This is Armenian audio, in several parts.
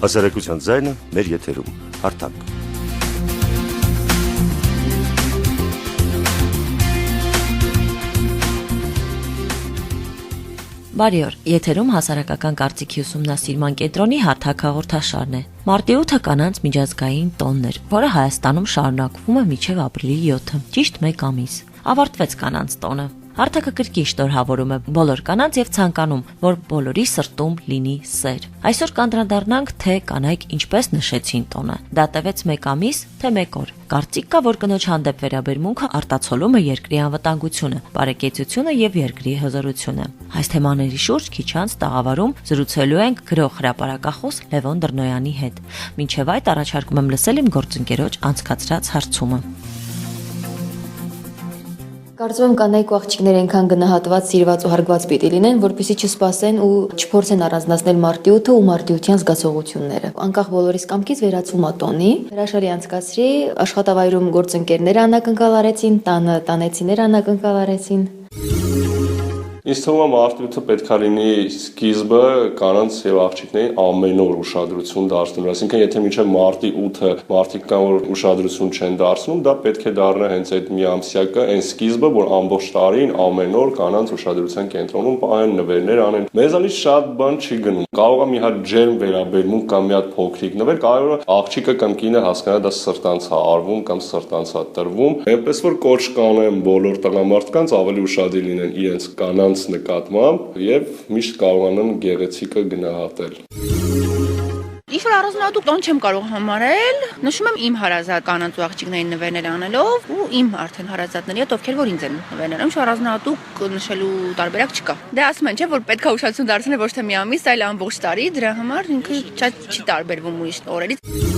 Հասարակության ձայնը մեր եթերում, հարթակ։ Բարի օր, եթերում հասարակական կարծիքի ուսումնասիրման կենտրոնի հարթակ հաղորդաշարն է։ Մարտի 8-ը կանանց միջազգային տոնն էր, որը Հայաստանում շարունակվում է մինչև ապրիլի 7-ը, ճիշտ 1 ամիս։ Ավարտվեց կանանց տոնը։ Հարթակը կրկին շնորհավորում է բոլոր կանանց եւ ցանկանում, որ բոլորի սրտում լինի սեր։ Այսօր կանդրադառնանք, թե կանայք ինչպես նշեցին տոնը։ Դա տևեց 1 ամիս, թե 1 օր։ Կարծիք կա, որ կնոջ հանդեպ վերաբերմունքը արտացոլում է երկրի անվտանգությունը, բարեկեցությունը եւ երկրի հզորությունը։ Այս թեմաների շուրջ քիչ անց տաղավարում զրուցելու ենք գրող հրապարակախոս Լևոն Դռնոյանի հետ։ Մինչև այդ առաջարկում եմ լսել իմ գործընկերոջ անցկացրած հարցումը։ Կարծում եմ կանայք ու աղջիկներ այնքան գնահատված, սիրված ու հարգված պիտի լինեն, որպեսզի չսպասեն ու չփորձեն առանձնացնել մարտի 8-ը ու մարտի 8-յան զգացողությունները։ Անկախ բոլորիս կամքից վերածվում է տոնի, հրաշալի անցկացրի, աշխատավայրում գործընկերները անակնկալ արեցին, տանը տանեցիները անակնկալ արեցին։ Ինձ թվում է մարտի 8-ը պետք է լինի սկիզբը կանանց եւ աղջիկներին ամեն օր ուշադրություն դարձնելու։ Այսինքն, եթե մինչև մարտի 8-ը մարդիկ կան, որ ուշադրություն չեն դարձնում, դա պետք է դառնա հենց այդ մի ամսյակը, այն սկիզբը, որ ամբողջ տարին ամեն օր կանանց ուշադրության կենտրոնում պահեն, նվերներ անեն։ Մեզանից շատ բան չի գնում։ Կարող է մի հատ ջերմ վերաբերմունք կամ մի հատ փոքրիկ նվեր, կարող է աղջիկը կամ կինը հասկանա դա սրտանց է արվում կամ սրտանց է տրվում։ Այնպես որ կոչ կանեմ բոլոր տղամարդկանց ավելի ուշադիր լինեն իրենց կանանց նկատմամբ եւ միշտ կարողանան գեղեցիկը գնահատել։ Ինչ-որ առանձնահատուկ տոն չեմ կարող համարել, նշում եմ իմ հարազատ կանանց ու աղջիկներին նվերներ անելով ու իմ արդեն հարազատների հետ, ովքեր որ ինձ են նվերներ անում, ինչ-որ առանձնահատուկ նշելու տարբերակ չկա։ Դե ասում են, չէ, որ պետք է ուշադրություն դարձնել ոչ թե մի ամիս, այլ ամբողջ տարի, դրա համար ինքը շատ չի տարբերվում ուրիշ օրերից։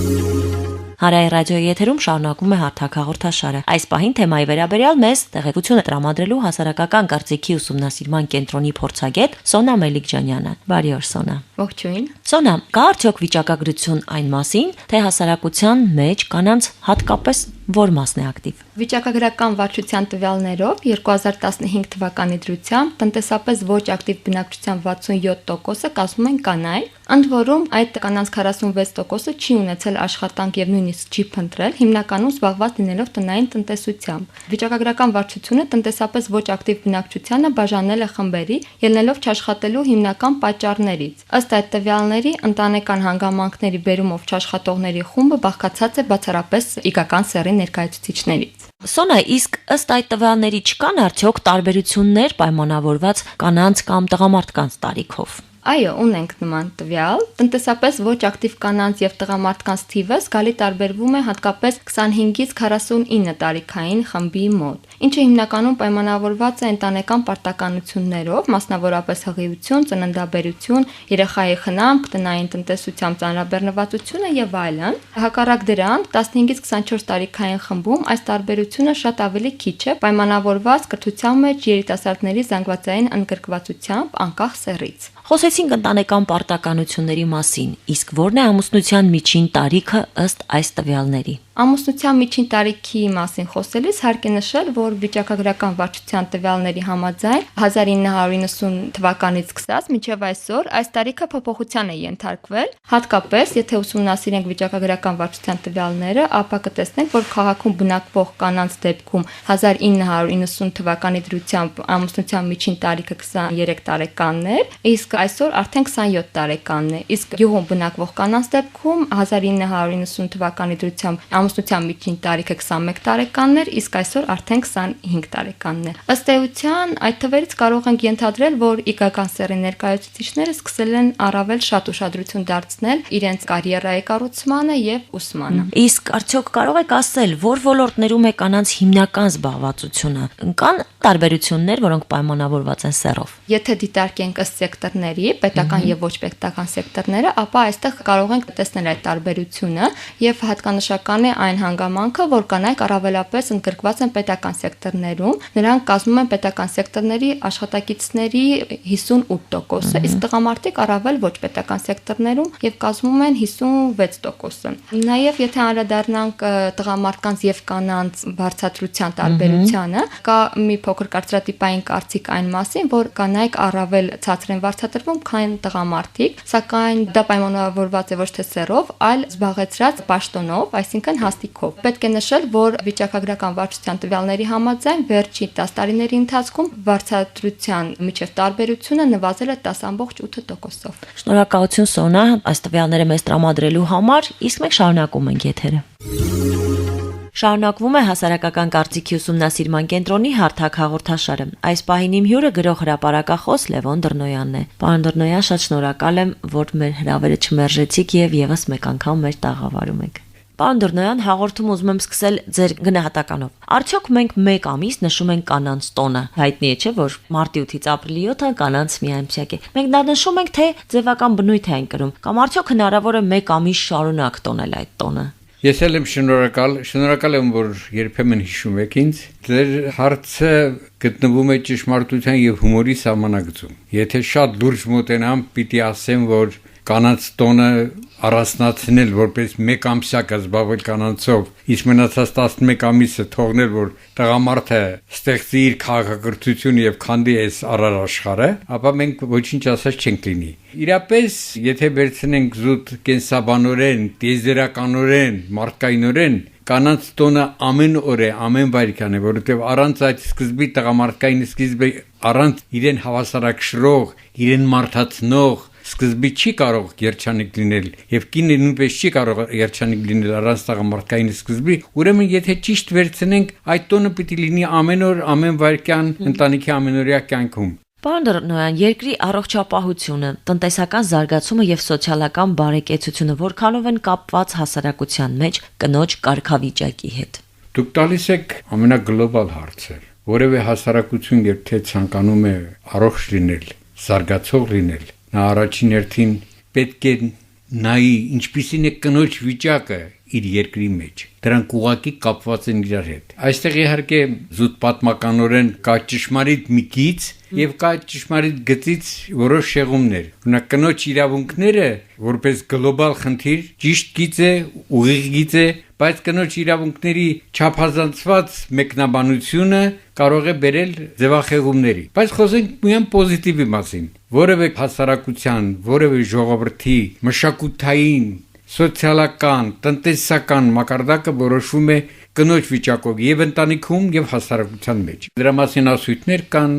Հարայի ռադիոյի եթերում շարունակում է հարթակ հաղորդաշարը։ Այս պահին թեմայի վերաբերյալ մեզ տեղեկություն է տրամադրելու հասարակական կարծիքի ուսումնասիրման կենտրոնի փորձագետ Սոնա Մելիքջանյանը։ Բարի օր, Սոնա։ Ողջույն։ Սոնա, կա արդյոք վիճակագրություն այն մասին, թե հասարակության մեջ կանանց հատկապես որ մասն է ակտիվ։ Վիճակագրական վարչության տվյալներով 2015 թվականի դրությամբ տնտեսապես ոչ ակտիվ բնակչության 67%-ը կազմում են կանայք, ընդ որում այդ կանանց 46%-ը չի ունեցել աշխատանք եւ նույնիսկ չի փնտրել, հիմնականում զբաղված լինելով տնային տնտեսությամբ։ Վիճակագրական վարչությունը տնտեսապես ոչ ակտիվ բնակչությանը բաժանել է խմբերի, ելնելով չաշխատելու հիմնական պատճառներից։ Ըստ այդ տվյալների, ընտանեկան հանգամանքների բերումով չաշխատողների խումբը բաղկացած է բացառապես իգական սեռի ներկայացուցիչներից։ Սոնա, իսկ ըստ այդ տվյալների չկան արդյոք տարբերություններ պայմանավորված կանանց կամ տղամարդկանց տարիքով։ Այո, ունենք նման տվյալ։ Տնտեսապես ոչ ակտիվ կանանց եւ տղամարդկանց թիվը զգալի տարբերվում է հատկապես 25-ից 49 տարիքային խմբի մոտ, ինչը հիմնականում պայմանավորված է ընտանեկան պարտականություններով, մասնավորապես հղիություն, ծննդաբերություն, երեխայի խնամք, տնային տնտեսությամբ ծանրաբեռնվածությունը եւ այլն։ Հակառակ դրան, 15-ից 24 տարիքային խմբում այս տարբերությունը շատ ավելի քիչ է, պայմանավորված կրթության մեջ երիտասարդների զանգվածային ընդգրկվածությամբ անկախ սեռից։ Խոսեցինք ընտանեկան պարտականությունների մասին, իսկ ո՞րն է ամուսնության միջին տարիքը ըստ այս տվյալների։ Ամուսնության միջին տարիքի մասին խոսելիս հարկ է նշել, որ վիճակագրական վարչության տվյալների համաձայն 1990 թվականից սկսած մինչև այսօր այս տարիքը փոփոխության է ենթարկվել, հատկապես եթե ուսումնասիրենք վիճակագրական վարչության տվյալները, ապա կտեսնենք, որ քաղաքում բնակվող կանանց դեպքում 1990 թվականի դրությամբ ամուսնության միջին տարիքը 23 տարեկանն էր, իսկ այսօր արդեն 27 տարեկանն է, իսկ գյուղում բնակվող կանանց դեպքում 1990 թվականի դրությամբ ամուսնության միջին տարիքը 21 տարեկանն էր, իսկ այսօր արդեն 25 տարեկանն է։ Ըստ էության, այդ թվերից կարող ենք ենթադրել, որ իգական սեռի ներկայացուցիչները սկսել են առավել շատ ուշադրություն դարձնել իրենց կարիերայի կառուցմանը եւ ուսմանը։ Իսկ արդյոք կարող եք ասել, որ ոլորտներում է կանանց հիմնական զբաղվածությունը։ Կան տարբերություններ, որոնք պայմանավորված են սեռով։ Եթե դիտարկենք ըստ սեկտորների, պետական եւ ոչ պետական սեկտորները, ապա այստեղ կարող ենք տեսնել այդ տարբերությունը եւ հատկանշական է այն հանգամանքը, որ կանայք առավելապես ընդգրկված են պետական սեկտորներում, նրանք կազմում են պետական սեկտորների աշխատակիցների 58%-ը, իսկ տղամարդիկ առավել ոչ պետական սեկտորներում եւ կազմում են 56%-ը։ Նաեւ եթե անդրադառնանք տղամարդկանց եւ կանանց բարձրացության տարբերությանը, կա մի փոքր կարծրատիպային կարծիք այն մասին, որ կանայք առավել ցածր են վարձատրվում պատրաստվում, քան տղամարդիկ, սակայն դա պայմանավորված է ոչ թե սեռով, այլ զբաղեցրած պաշտոնով, այսինքն հաստիքով։ Պետք է նշել, որ վիճակագրական վարչության տվյալների համաձայն վերջին 10 տարիների ընթացքում վարձատրության միջև տարբերությունը նվազել է 10.8%-ով։ Շնորհակալություն Սոնա, այս տվյալները մեզ տրամադրելու համար, իսկ մենք շարունակում ենք եթերը։ Շարունակվում է հասարակական կարծիքի ուսումնասիրման կենտրոնի հարթակ հաղորդաշարը։ Այս պահին իմ հյուրը գրող հրապարակախոս Լևոն Դռնոյանն է։ Պարոն Դռնոյան, շատ շնորհակալ եմ, որ մեր հրավերը չմերժեցիք եւ եւս մեկ անգամ մեր տաղավարում եք։ Պարոն Դռնոյան, հաղորդում ուզում եմ սկսել ձեր գնահատականով։ Արդյոք մենք մեկ ամիս նշում ենք կանանց տոնը։ Հայտնի է, չէ՞, որ մարտի 8-ից ապրիլի 7-ը կանանց միայնմսյակ է։ Մենք դա նշում ենք, թե ձևական բնույթ է այն կրում, կամ արդյոք հնարավոր է մեկ ամիս շարունակ տոնել այդ տոնը։ Ես էլ եմ շնորհակալ եմ, որ երբեմն հիշում եք ինձ։ Ձեր հարցը գտնվում է ճշմարտության եւ հումորի սահմանագծում։ Եթե շատ լուրջ մոտենամ, պիտի ասեմ, որ կանանց տոնը առանձնացնել որպես մեկ ամսյակը զբաղվել կանանցով, իսկ մնացած 11 ամիսը թողնել, որ տղամարդը ստեղծի իր քաղաքակրթությունը եւ քանդի այս առար աշխարհը, ապա մենք ոչինչ ասած չենք լինի։ Իրապես, եթե վերցնենք զուտ կենսաբանորեն, տիեզերականորեն, մարդկայինորեն, կանանց տոնը ամեն օր է, ամեն վայրկյան է, որովհետև առանց այդ սկզբի տղամարդկային սկիզբը, առանց իրեն հավասարակշռող, իրեն մարդացնող սկզբի չի կարող երջանիկ լինել եւ կինը նույնպես չի կարող երջանիկ լինել առանց տղամարդկային սկզբի, ուրեմն եթե ճիշտ վերցնենք, այդ տոնը պիտի լինի ամեն օր, ամեն վայրկյան ընտանիքի ամենօրյա կյանքում։ Պարոն Դռնոյան, երկրի առողջապահությունը, տնտեսական զարգացումը եւ սոցիալական բարեկեցությունը որքանով են կապված հասարակության մեջ կնոջ կարգավիճակի հետ։ Դուք տալիս եք ամենագլոբալ հարցը, որևէ հասարակություն երբ թե ցանկանում է առողջ լինել, զարգացող լինել, նա առաջին հերթին պետք է նայի ինչպիսին է կնոջ վիճակը իր երկրի մեջ։ Դրանք ուղղակի կապված են իրար հետ։ Այստեղ իհարկե զուտ պատմականորեն կա ճշմարիտ մի գիծ եւ կա ճշմարիտ գծից որոշ շեղումներ։ Օրինակ կնոջ իրավունքները որպես գլոբալ խնդիր ճիշտ գիծ է, ուղիղ գիծ է, բայց կնոջ իրավունքների չափազանցված մեկնաբանությունը կարող է բերել ձևախեղումների։ Բայց խոսենք միայն պոզիտիվի մասին։ Որևէ հասարակության, որևէ ժողովրդի մշակութային, սոցիալական, տնտեսական մակարդակը որոշվում է կնոջ վիճակով եւ ընտանիքում եւ հասարակության մեջ։ Դրա մասին ասույթներ կան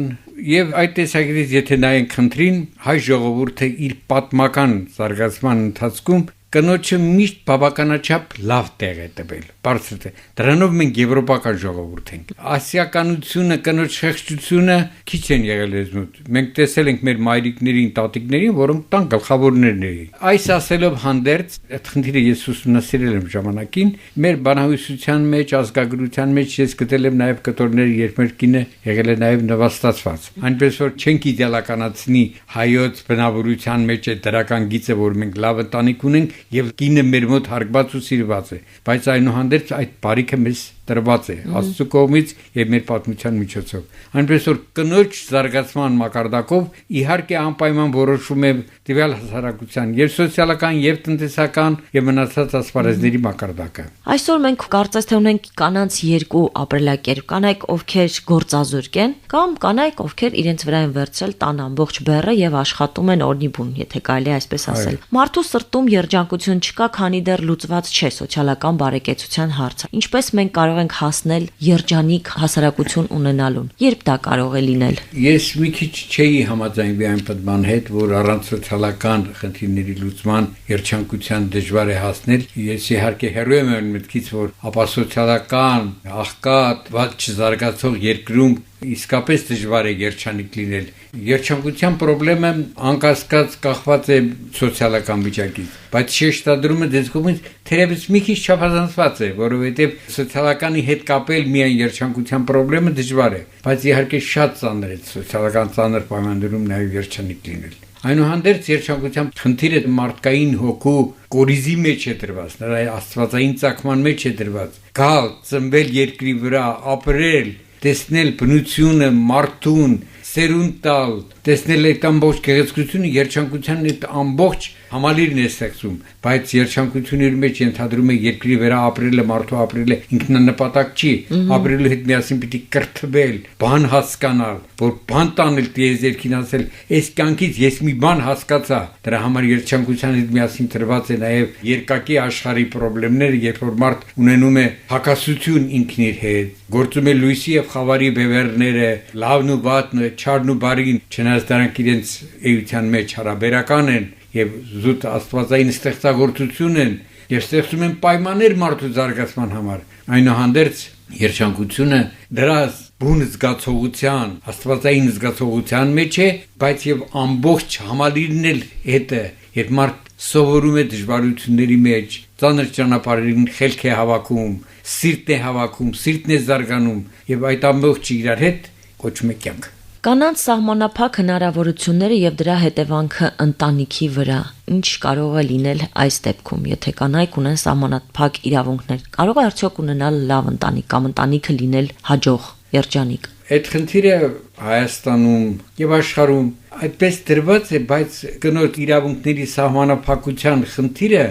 եւ այդ տեսակետից եթե նայենք խնդրին, հայ ժողովուրդը իր պատմական զարգացման ընթացքում կնոջը միշտ բավականաչափ լավ տեղ է տվել։ Բարձր է։ Դրանով մենք եվրոպական ժողովուրդ ենք։ Ասիականությունը, կնոջ խեղճությունը քիչ են եղել եզնուտ։ Մենք տեսել ենք մեր մայրիկներին, տատիկներին, որոնք տան գլխավորներն էին։ Այս ասելով հանդերձ, այդ խնդիրը ես ուսումնասիրել եմ ժամանակին, մեր բանահյուսության մեջ, ազգագրության մեջ ես գտել եմ նաև կտորներ, երբ մեր կինը եղել է նաև նվաստացված։ Այնպես որ չենք իդեալականացնի հայոց բնավորության մեջ է դրական գիծը, որ մենք լավ ընտանիք ունենք եւ կինը մեր մոտ հարգված ու սիրված է, բայց այնուհանդերձ այդ բարիքը մեզ տրված է Աստծո կողմից եւ մեր պատմության միջոցով։ Այնպես որ կնոջ զարգացման մակարդակով իհարկե անպայման որոշվում է տվյալ հասարակության եւ սոցիալական եւ տնտեսական եւ մնացած ասպարեզների մակարդակը։ Այսօր մենք կարծես թե ունենք կանանց երկու ապրելակերպ, կանայք ովքեր գործազուրկ են կամ կանայք ովքեր իրենց վրա են վերցրել տան ամբողջ բեռը եւ աշխատում են օրնիբուն, եթե կարելի այսպես ասել։ Մարդու սրտում երջանկություն չկա, քանի դեռ լուծված չէ սոցիալական բարեկեցության հարցը։ Ինչպես մենք կարող ենք հասնել երջանիկ հասարակություն ունենալուն։ Երբ դա կարող է լինել։ Ես մի քիչ չէի համաձայնվի այն պատման հետ, որ առանց սոցիալական խնդիրների լուծման երջանկության դժվար է հասնել։ Ես իհարկե հեռու եմ այն մտքից, որ ապա սոցիալական աղքատ, վատ չզարգացող երկրում իսկապես դժվար է երջանիկ լինել։ Երջանկության խնդրը անկասկած կախված է սոցիալական վիճակից, բայց շեշտադրումը դες կողմից թերևս մի քիչ չափազանցված է, որովհետև սոցիալականի հետ կապել միայն երջանկության խնդրը դժվար է, բայց իհարկե շատ ծանր է սոցիալական ծանր պայմաններում նաև երջանիկ լինել։ Այնուհանդերձ երջանկության խնդիրը մարդկային հոգու կորիզի մեջ է դրված, նրա աստվածային ծագման մեջ է դրված։ Գալ, ծնվել երկրի վրա, ապրել, տեսնել բնությունը, մարդուն, սերունդ տալ, տեսնել այդ ամբողջ գեղեցկությունը, երջանկության այդ ամբողջ համալիրն է ստեղծում, բայց երջանկությունների մեջ ենթադրում է երկրի վրա ապրելը, մարդու ապրելը ինքնանպատակ չի, ապրելու հետ միասին պիտի կրթվել, բան հասկանալ, որ բան տանել տիեզերքին ասել, այս կյանքից ես մի բան հասկացա, դրա համար երջանկության հետ միասին տրված է նաև երկակի աշխարհի խնդիրները, երբ որ մարդ ունենում է հակասություն ինքն իր հետ, գործում է լույսի եւ խավարի բևեռները, լավն ու վատը, չարն ու բարին, չնայած դրանք իրենց էության մեջ հարաբերական են եւ զուտ աստվածային ստեղծագործություն են եւ ստեղծում են պայմաններ մարդու զարգացման համար այնուհանդերձ երջանկությունը դրա բուն զգացողության աստվածային զգացողության մեջ է բայց եւ ամբողջ համալիրն էլ հետը երբ մարդ սովորում է դժվարությունների մեջ ծանր ճանապարհին խելք է հավաքում սիրտն է հավաքում սիրտն է զարգանում եւ այդ ամբողջը իրար հետ կոչվում է կյանք Կանանց սահմանափակ հնարավորությունները եւ դրա հետևանքը ընտանիքի վրա ինչ կարող է լինել այս դեպքում եթե կանայք ունեն սահմանափակ իրավունքներ կարող է արդյոք ունենալ լավ ընտանիք կամ ընտանիքը լինել հաջող երջանիկ Այդ խնդիրը Հայաստանում եւ աշխարհում այդպես դրված է, բայց կնոջ իրավունքների սահմանափակության խնդիրը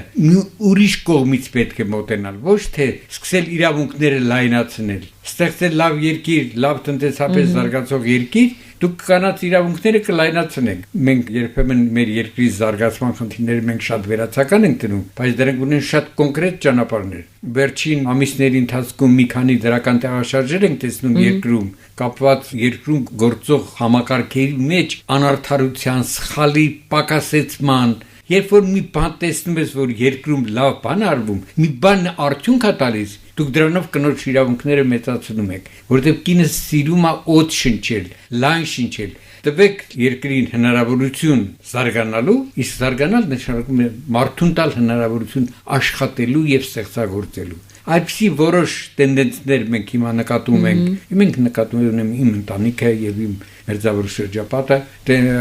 ուրիշ կողմից պետք է մոտենալ, ոչ թե սկսել իրավունքները լայնացնել, ստեղծել լավ երկիր, լավ տնտեսապես զարգացող երկիր, դուք կանանց իրավունքները կլայնացնեք։ Մենք երբեմն մեր երկրի զարգացման խնդիրները մենք շատ վերացական ենք դնում, բայց դրանք ունեն շատ կոնկրետ ճանապարհներ։ Վերջին ամիսների ընթացքում մի քանի դրական տեղաշարժեր ենք տեսնում երկրում, կապված երկրում գործող համակարգերի մեջ անարդարության, սխալի պակասեցման Երբ որ մի բան տեսնում ես, որ երկրում լավ բան արվում, մի բան արդյունք է տալիս, դուք դրանով կնոջ իրավունքները մեծացնում եք, որովհետև կինը սիրում է օդ շնչել, լայն շնչել։ Տվեք երկրին հնարավորություն զարգանալու, իսկ զարգանալ նշանակում է մարդուն տալ հնարավորություն աշխատելու եւ ստեղծագործելու։ Այդպիսի որոշ տենդենսներ մենք հիմա նկատում ենք։ Մենք նկատում ունենք իմ ընտանիքը եւ իմ մերձավոր շրջապատը,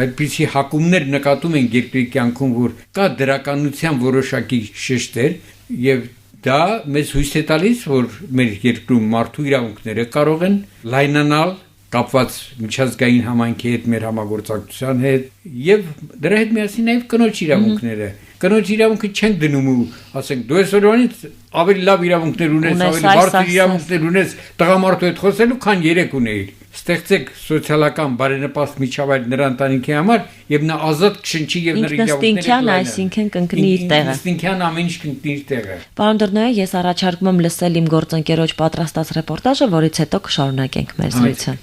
այդպիսի հակումներ նկատում ենք երկրի կյանքում, որ կա դրականության որոշակի շեշտեր եւ դա մեզ հույս է տալիս, որ մեր երկրում մարդու իրավունքները կարող են լայնանալ կապված միջազգային համայնքի հետ մեր համագործակցության հետ եւ դրա հետ միասին նաեւ կնոջ իրավունքները Կնոջ իրավունքը չեն դնում ու ասենք դու այսօրվանից ավելի լավ իրավունքներ ունես, ավելի բարձր իրավունքներ ունես տղամարդու հետ խոսելու, քան երեք ունեիր։ Ստեղծեք սոցիալական բարենպաստ միջավայր նրա ընտանիքի համար եւ նա ազատ կշնչի եւ նրա իրավունքները այսինքն կընկնի իր տեղը։ Ինքնին ամեն ինչ կընկնի իր տեղը։ Պարոն Դռնոյե, ես առաջարկում եմ լսել իմ գործընկերոջ պատրաստած ռեպորտաժը, որից հետո կշարունակենք մեր զրույցը։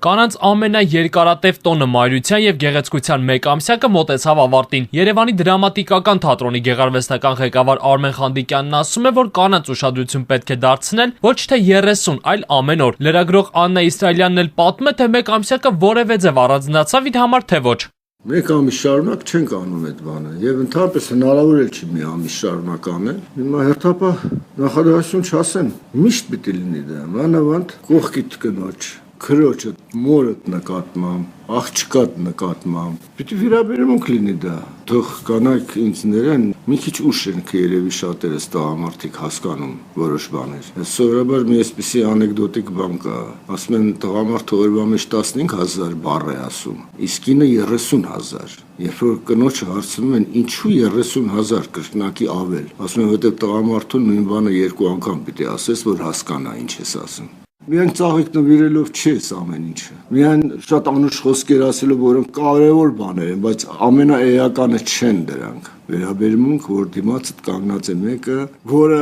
Կանանց ամենաերկարատև տոնը մայրության եւ գեղեցկության մեկ ամսյակը մոտեցավ ավարտին։ Երևանի դրամատիկական թատրոնի գեղարվեստական ղեկավար Արմեն Խանդիկյանն ասում է, որ կանանց ուշադրություն պետք է դարձնել ոչ թե 30, այլ ամեն օր։ Լրագրող Աննա Իսրայելյանն էլ պատմում է, թե մեկ ամսյակը որևէ ձև առանձնացավ իր համար, թե ոչ։ Մեկ ամիս շարունակ չենք անում այդ բանը եւ ընդհանրապես հնարավոր էլ չի մի ամիս շարունակ անել։ Հիմա հերթապահ նախադասություն չասեն, միշտ պիտի լինի դա, մանավանդ կողքիդ կնոջ քրոջը մորդ նկատմամբ աղջկատ նկատմամբ պիտի վերաբերմունք լինի դա թող կանայք ինձ ներեն մի քիչ ուշ են երևի շատերս տղամարդիկ հասկանում որոշ բաներ սովորաբար մի էսպիսի անեկդոտիկ բան կա ասում են տղամարդը օրվա մեջ 15000 բառ է ասում իսկ կինը 30000 երբ որ կնոջը հարցնում են ինչու 30000 կրկնակի ավել ասում են որտեղ տղամարդուն նույն բանը երկու անգամ պիտի ասես որ հասկանա ինչ ես ասում Միայն ծաղիկ նվիրելով չես ամեն ինչը։ Միայն շատ անուշ խոսքեր ասելով, որոնք կարևոր բաներ են, բայց ամենաէականը չեն դրանք։ Վերաբերմունք, որ դիմացդ կանգնած է մեկը, որը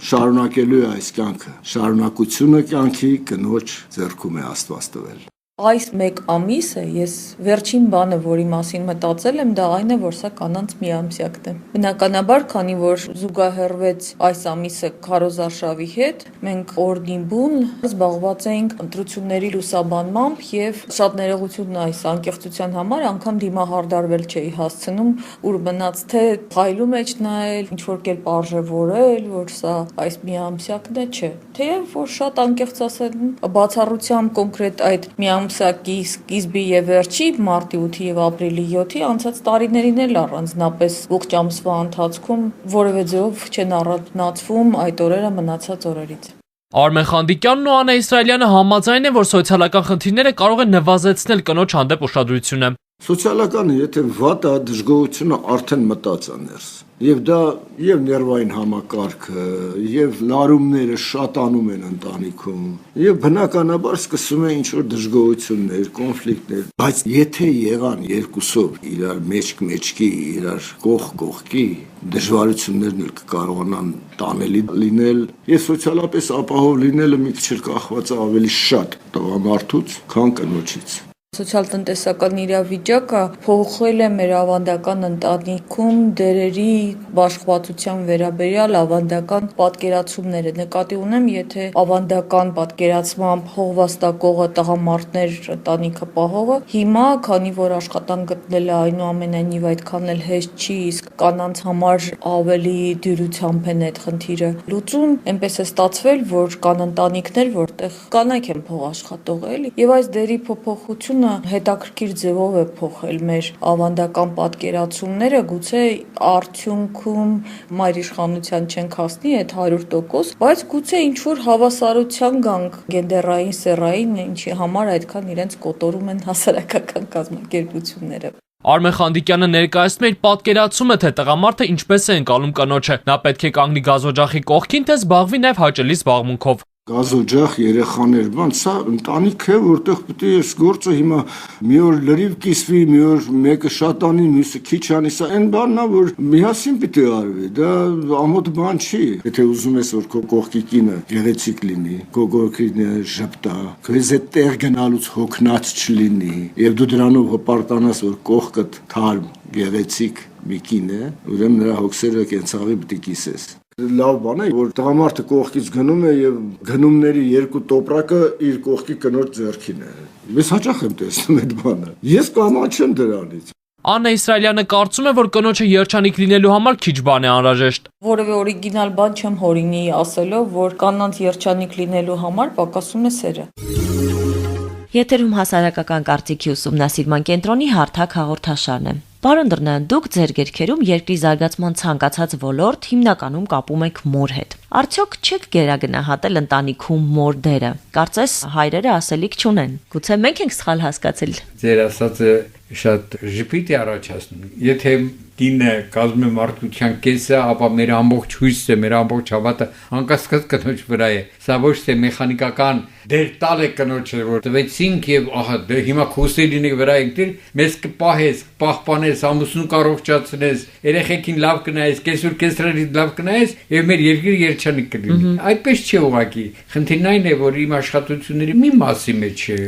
շարունակելու է այս կյանքը։ Շարունակությունը կյանքի կնոջ ձեռքում է Աստված տվել։ Այս մեկ ամիսը ես վերջին բանը, որի մասին մտածել եմ, դա այն է, որ սա կանանց միամսյակն է։ Բնականաբար, քանի որ զուգահեռվեց այս ամիսը քարոզարշավի հետ, մենք օրդին բուն զբաղված էինք ընտրությունների լուսաբանմամբ եւ շատ ներողություն այս անկեղծության համար, անգամ դիմահարդարվել չէի հասցնում, ուր մնաց թե փայլու մեջ նայել, ինչ որ կերպ արժևորել, որ սա այս միամսյակն է, չէ։ Թեև որ շատ անկեղծ ասեմ, բացառությամբ կոնկրետ այդ ամսակի սկիզբի եւ վերջի մարտի 8-ի եւ ապրիլի 7-ի անցած տարիներին էլ առանձնապես ողջ ամսվա ընթացքում որևէ ձեով չեն առանձնացվում այդ օրերը մնացած օրերից Արմեն Խանդիկյանն ու Աննա Իսրայելյանը համաձայն են, որ սոցիալական խնդիրները կարող են նվազեցնել կնոջ հանդեպ ուշադրությունը։ Սոցիալականը, եթե վատ է, դժգոհությունը արդեն մտած է ներս։ Եվ դա եւ ներվային համակարգը, եւ լարումները շատանում են ընտանիքում, եւ բնականաբար սկսում է ինչ-որ դժգոհություններ, կոնֆլիկտներ, բայց եթե եղան երկուսով իրար մեջք-մեջքի, իրար կողքի, դժվարություններն էլ կկարողանան տանելի լինել, եւ սոցիալապես ապահով լինելը մի քիչ կախված է ավելի շատ տղամարդուց, քան կնոջից։ Սոցիալ-տնտեսական իրավիճակը փոխել է մեր ավանդական ընտանիքում դերերի բաշխվածության վերաբերյալ ավանդական պատկերացումները։ Նկատի ունեմ, եթե ավանդական պատկերացմամբ հողվաստակողը տղամարդներ ընտանիքը պահողը, հիմա, քանի որ աշխատանք գտնելը այնուամենայնիվ այդքան էլ հեշտ չի, իսկ կանանց համար ավելի դյուրությամբ են այդ խնդիրը լուծում, այնպես է ստացվել, որ կան ընտանիքներ, որտեղ կանայք են փոխաշխատող էլի, եւ այս դերի փոփոխությունը հետաքրքիր ձևով է փոխել մեր ավանդական պատկերացումները, գուցե արդյունքում մայրիշխանության չենք հասնի այդ 100%, բայց գուցե ինչ-որ հավասարության գանք գենդերային, սեռային, ինչի համար այդքան իրենց կոտորում են հասարակական կազմակերպությունները։ Արմեն Խանդիկյանը ներկայացնում է իր պատկերացումը, թե տղամարդը ինչպես է ընկալում կնոջը։ Նա պետք է կանգնի գազօջախի կողքին, թե զբաղվի նաև հաճելի զբաղմունքով։ Գազօջախ, երեխաներ, բան, սա ընտանիք է, որտեղ պետք է այս գործը հիմա մի օր լրիվ կիսվի, մի օր մեկը շատ անի, մյուսը քիչ անի, սա այն բանն է, որ միասին պետք է արվի, դա ամոթ բան չի։ Եթե ուզում ես, որ քո կողքի կինը գեղեցիկ լինի, քո կողքին ժպտա, քեզ հետ տեղ գնալուց հոգնած չլինի, եւ դու դրանով հպարտանաս, որ կողքդ թարմ, գեղեցիկ մի կին է, ուրեմն նրա հոգսերը կենցաղի պետք է կիսես։ Լավ բան է, որ տղամարդը կողքից գնում է եւ գնումների երկու տոպրակը իր կողքի կնոջ ձեռքին է։ Ես հաճախ եմ տեսնում այդ բանը։ Ես կամաչեմ դրանից։ Աննա Իսրայելյանը կարծում է, որ կնոջը երջանիկ լինելու համար քիչ բան է անհրաժեշտ։ Որևէ օրիգինալ բան չեմ հորինի ասելով, որ կանանց երջանիկ լինելու համար պակասում է սերը։ Եթերում հասարակական կարծիքի ուսումնասիրման կենտրոնի հարթակ հաղորդաշարն է։ Պարոն Դռնան, դուք ձեր երգերում երկրի զարգացման ցանկացած ոլորտ հիմնականում կապում եք մոր հետ։ Արդյոք չեք գերագնահատել ընտանիքում մոր դերը։ Կարծես հայրերը ասելիք չունեն։ Գուցե մենք ենք սխալ հասկացել։ Ձեր ասածը շատ ժպիտ է առաջացնում։ Եթե կինը կազմում է մարդկության կեսը, ապա մեր ամբողջ հույսը, մեր ամբողջ հավատը անկասկած կնոջ վրա է։ Սա ոչ թե մեխանիկական դեր տալ է կնոջը, որ տվեցինք եւ ահա դե հիմա քուսելինի վրա ենք դեր, մեզ կպահես, պահպանես, ամուսնու առողջացնես, երեխեքին լավ կնայես, կեսուր կեսրերի լավ կնայես եւ մեր երկիրը երջանիկ կլինի։ Այդպես չէ ուղղակի։ Խնդիրն այն է, որ իմ աշխատությունների մի մասի մեջ է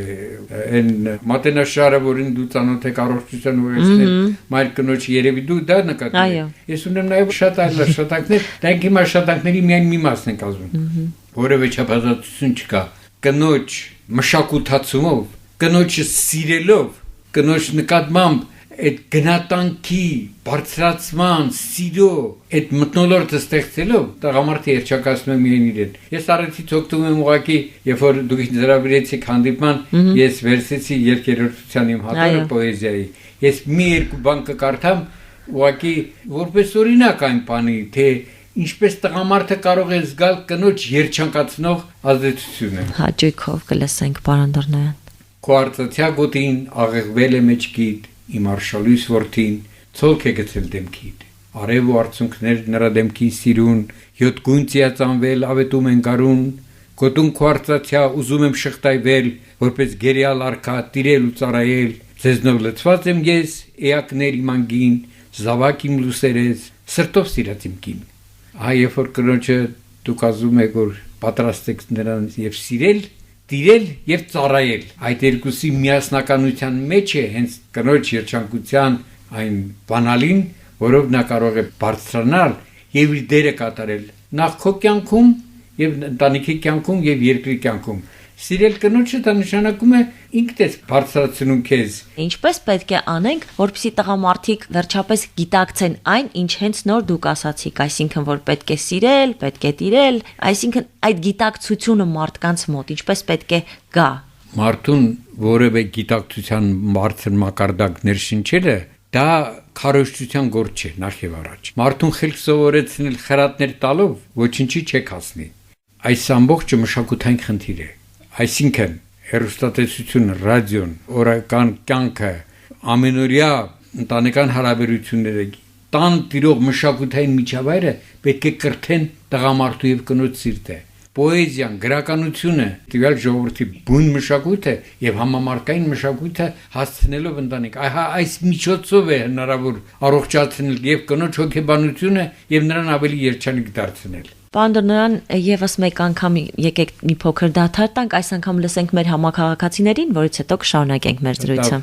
այն մատենաշարը, որին դու ծանոթ եք առողջության ուղեկցել, մայր կնոջ երևի դու դա նկատել ես։ Ես ունեմ նաև շատ այլ աշխատանքներ, դրանք իմ աշխատանքների միայն մի մասն են կազմում։ Որևէ չափազանցություն չկա։ Կնոջ մշակութացումով, կնոջը սիրելով, կնոջ նկատմամբ այդ գնահատանքի, բարձրացման, սիրո, այդ մթնոլորտը ստեղծելով, տղամարդը երջանկացնում է միայն իրեն։ Ես առիթից օգտվում եմ ուղղակի, երբ որ դուք ինձ հրավիրեցիք հանդիպման, ես վերցեցի երկերորդության իմ հատորը պոեզիայի։ Ես մի երկու բան կկարդամ, ուղղակի որպես օրինակ այն բանի, թե ինչպես տղամարդը կարող է զգալ կնոջ երջանկացնող ազդեցությունը։ Հաճույքով կլսենք, պարոն Դռնոյան։ Քո արծաթյա գոտին աղեղվել է մեջքիդ, իմ արշալույս որդին, ցոլք է գցել դեմքիդ։ Արև ու արցունքներ նրա դեմքին սիրուն, յոթ գույն ծիածանվել ավետում են գարուն, գոտուն քո արծաթյա ուզում եմ շղթայվել, որպես գերիալ արքա տիրել ու ծառայել, ձեզնով լցված եմ ես, էակներ իմ անգին, զավակ իմ լուսերես, սրտով սիրած իմ կին։ Երբ որ կնոջը դուք ասում եք, որ պատրաստ եք նրան եւ սիրել, տիրել եւ ծառայել, այդ երկուսի միասնականության մեջ է հենց կնոջ երջանկության այն բանալին, որով նա կարող է բարձրանալ եւ իր դերը կատարել նախ քո կյանքում եւ ընտանիքի կյանքում եւ երկրի կյանքում։ Սիրել կնոջը դա նշանակում է ինքդ ես բարձրացնում քեզ։ Ինչպես պետք է անենք, որպեսզի տղամարդիկ վերջապես գիտակցեն այն, ինչ հենց նոր դուք ասացիք, այսինքն որ պետք է սիրել, պետք է տիրել, այսինքն այդ գիտակցությունը մարդկանց մոտ ինչպես պետք է գա։ Մարդուն որևէ գիտակցության բարձր մակարդակ ներշնչելը դա քարոզչության գործ չէ նախ եւ առաջ։ Մարդուն խելք սովորեցնել խրատներ տալով ոչինչի չեք հասնի։ այս ամբողջը մշակութային խնդիր է։ Այսինքն հեռուստատեսությունը, ռադիոն, օրական կյանքը, ամենօրյա ընտանեկան հարաբերությունները, տան տիրող մշակութային միջավայրը պետք է կրթեն տղամարդու եւ կնոջ սիրտը։ Պոեզիան, գրականությունը, տվյալ ժողովրդի բուն մշակույթը եւ համամարտկային մշակույթը հասցնելով ընտանիք։ Այս միջոցով է հնարավոր առողջացնել եւ կնոջ հոգեբանությունը եւ նրան ավելի երջանիկ դարձնել։ Պանդրնոյան եւս մեկ անգամ եկեք մի փոքր դադար տանք, այս անգամ լսենք մեր համակարգացիներին, որից հետո կշարունակենք մեր զրույցը։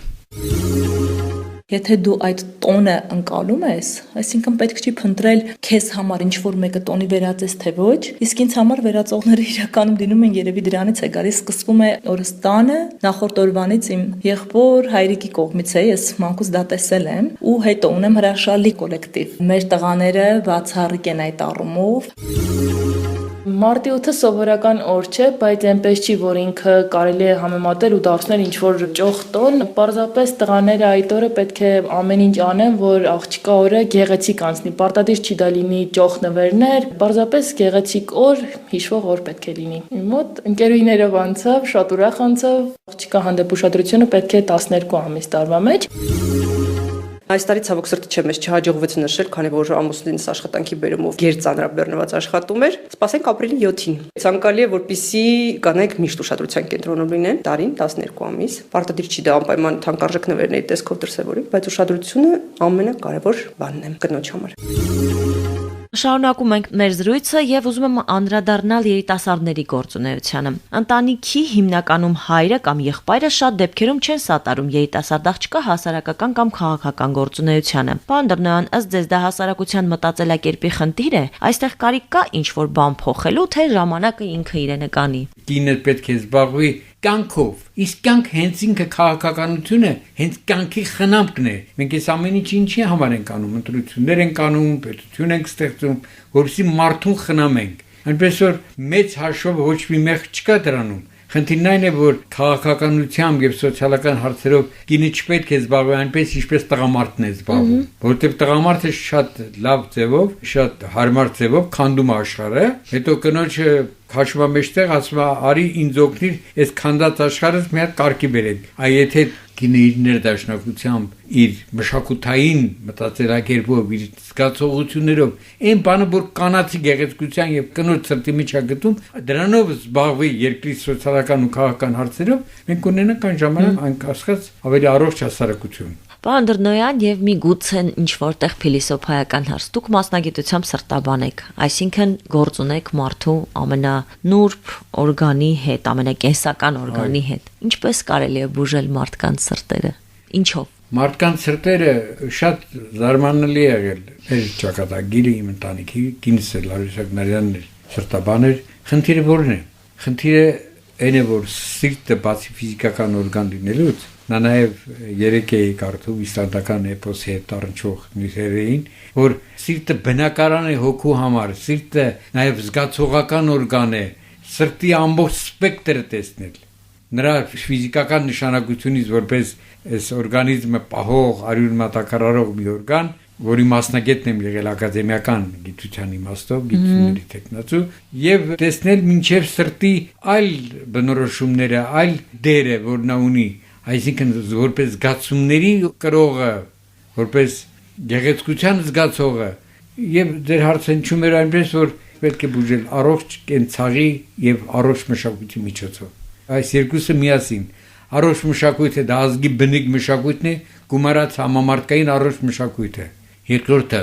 Եթե դու այդ տոնը ընկալում ես, այսինքն պետք չի փնտրել քեզ համար ինչ որ մեկը տոնի վերածես թե ոչ, իսկ ինձ համար վերածողները իրականում դինում են երևի դրանից է գալիս, սկսվում է օրս տանը, նախորդ օրվանից իմ եղբոր հայրիկի կողմից է, ես մանկուց դա տեսել եմ ու հետո ունեմ հրաշալի կոլեկտիվ։ Մեր տղաները բացառիկ են այդ առումով։ Մարտի 8-ը սովորական օր չէ, բայց այնպես չի, որ ինքը կարելի է համեմատել ու դարձնել ինչ-որ ճոխ տոն։ Պարզապես տղաները այդ օրը պետք է ամեն ինչ անեն, որ աղջկա օրը գեղեցիկ անցնի։ Պարտադիր չի դա լինի ճոխ նվերներ, պարզապես գեղեցիկ օր, հիշվող օր պետք է լինի։ Իմ մոտ ընկերուհիներով անցավ, շատ ուրախ անցավ։ Աղջկա հանդեպ ուշադրությունը պետք է 12 ամիս տարվա մեջ։ Այս տարի ցավոք սրտի չէ, մեզ չհաջողվեց նշել, քանի որ ամուսինս աշխատանքի բերումով գերծանրաբեռնված աշխատում էր։ Սպասենք ապրիլի 7-ին։ Ցանկալի է, որպեսզի կանայք միշտ ուշադրության կենտրոնում լինեն, տարին 12 ամիս։ Պարտադիր չի դա անպայման թանկարժեք նվերների տեսքով դրսևորի, բայց ուշադրությունը ամենակարևոր բանն է կնոջ համար։ Շարունակում ենք մեր զրույցը եւ ուզում եմ անդրադառնալ երիտասարդների գործունեությանը։ Ընտանիքի հիմնականում հայրը կամ եղբայրը շատ դեպքերում չեն սատարում երիտասարդ աղջկա հասարակական կամ քաղաքական գործունեությանը։ Պանդրնոյան, ըստ ձեզ դա հասարակության մտածելակերպի խնդիր է, այստեղ կարիք կա ինչ-որ բան փոխելու, թե ժամանակը ինքը իրենը կանի։ Կինը պետք է զբաղվի կյանքով, իսկ կյանք հենց ինքը քաղաքականությունը, հենց կյանքի խնամքն է։ Մենք այս ամեն ինչի համար ենք անում, ընտրություններ ենք անում, պետություն ենք ստեղծում, որովհետեւ մարդուն խնամենք։ Այնպես որ մեծ հաշվով ոչ մի մեղ չկա դրանում։ Խնդիրն այն է, որ քաղաքականությամբ եւ սոցիալական հարցերով կինը չպետք է զբաղվի այնպես, ինչպես տղամարդն է զբաղվում, որովհետեւ տղամարդը շատ լավ ձևով, շատ հարմար ձևով քանդում աշխարհը, հետո կնոջը քաշվում մեջտեղ, ասում է՝ «Արի ինձ օգնիր, այս քանդած աշխարհից մի հատ կարգի բերենք»։ Այ եթե կինը իր ներդաշնակությամբ, իր մշակութային մտածելակերպով, իր զգացողություններով, այն բանը, որ կանացի գեղեցկության եւ կնոջ սրտի միջագտում, դրանով զբաղվի երկրի սոցիալական ու քաղաքական հարցերով, մենք ունենանք այն ժամանակ այն կասկած ավելի առողջ հասարակություն։ Պանդրնոյան եւ միգուցե ինչ որտեղ փիլիսոփայական հարց։ Դուք մասնագիտությամբ սրտաբան եք, այսինքն գործ ունեք մարդու ամենանուրբ օրգանի հետ, ամենակենսական օրգանի հետ։ Ինչպես կարելի է բուժել մարդկանց սրտերը։ Ինչով։ Մարդկանց սրտերը շատ զարմանալի է եղել։ Այս ճակատագիրը իմ ընտանիքի կինս է Լարիսա Գնարյանն էր, սրտաբան էր։ Խնդիրը որն է։ Խնդիրը այն է, որ սիրտը բացի ֆիզիկական օրգան լինելուց, նա նաև 3 կարդում իսլանդական էպոսի հետ առնչվող նյութերին, որ սիրտը բնակարան է հոգու համար, սիրտը նաև զգացողական օրգան է, սրտի ամբողջ սպեկտրը տեսնել։ Նրա ֆիզիկական նշանակությունից որպես այս օրգանիզմը պահող, արյունմատակարարող մի օրգան, որի մասնագետն եմ եղել ակադեմիական գիտության իմաստով, գիտությունների տեխնացու, եւ տեսնել մինչեւ սրտի այլ բնորոշումները, այլ դերը, որ նա ունի, այսինքն որպես զգացումների կրողը, որպես գեղեցկության զգացողը, եւ դեր հարցնչում էր այնպես, որ պետք է բուժել առողջ կենցաղի եւ առողջ մշակույթի միջոցով։ Այս երկուսը միասին, առողջ մշակույթը դա ազգի բնիկ մշակույթն է, գումարած համամարտկային առողջ մշակույթը։ Երկրորդը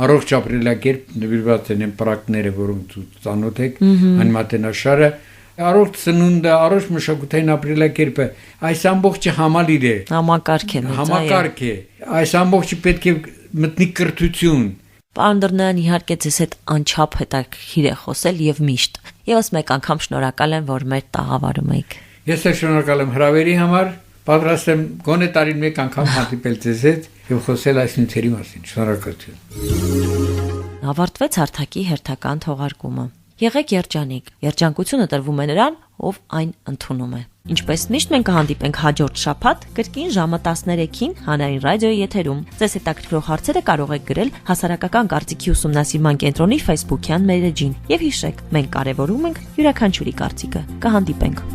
առողջ ապրելակերպ նվիրված են պրակները, որոնք ծանոթ եք, անմատենաշարը, առողջ սնունդը, առողջ մշակութային ապրելակերպը, այս ամբողջը համալիր է, համակարգ է, այս ամբողջը պետք է մտնի կրթություն։ Պանդրնոյան, իհարկե ձեզ հետ անչափ հետաքրքիր է խոսել եւ միշտ։ Եվս մեկ անգամ շնորհակալ եմ, որ մեր տաղավարում եք։ Ես էլ շնորհակալ եմ հրավերի համար, պատրաստ եմ գոնե տարին մեկ անգամ հանդիպել ձեզ հետ եւ խոսել այս նյութերի մասին։ Շնորհակալություն։ Ավարտվեց հարթակի հերթական թողարկումը։ Եղեք երջանիկ։ Երջանկությունը տրվում է նրան, ով այն ընդունում է։ Ինչպես միշտ մենք կհանդիպենք հաջորդ շաբաթ կրկին ժամը 13-ին հանրային ռադիոյի եթերում։ Ձեզ հետաքրքրող հարցերը կարող եք գրել Հասարակական կարծիքի ուսումնասիրման կենտրոնի Facebook-յան մեջին։ Եվ հիշեք, մենք կարևորում ենք յուրաքանչյուրի կարծիքը։ Կհանդիպենք։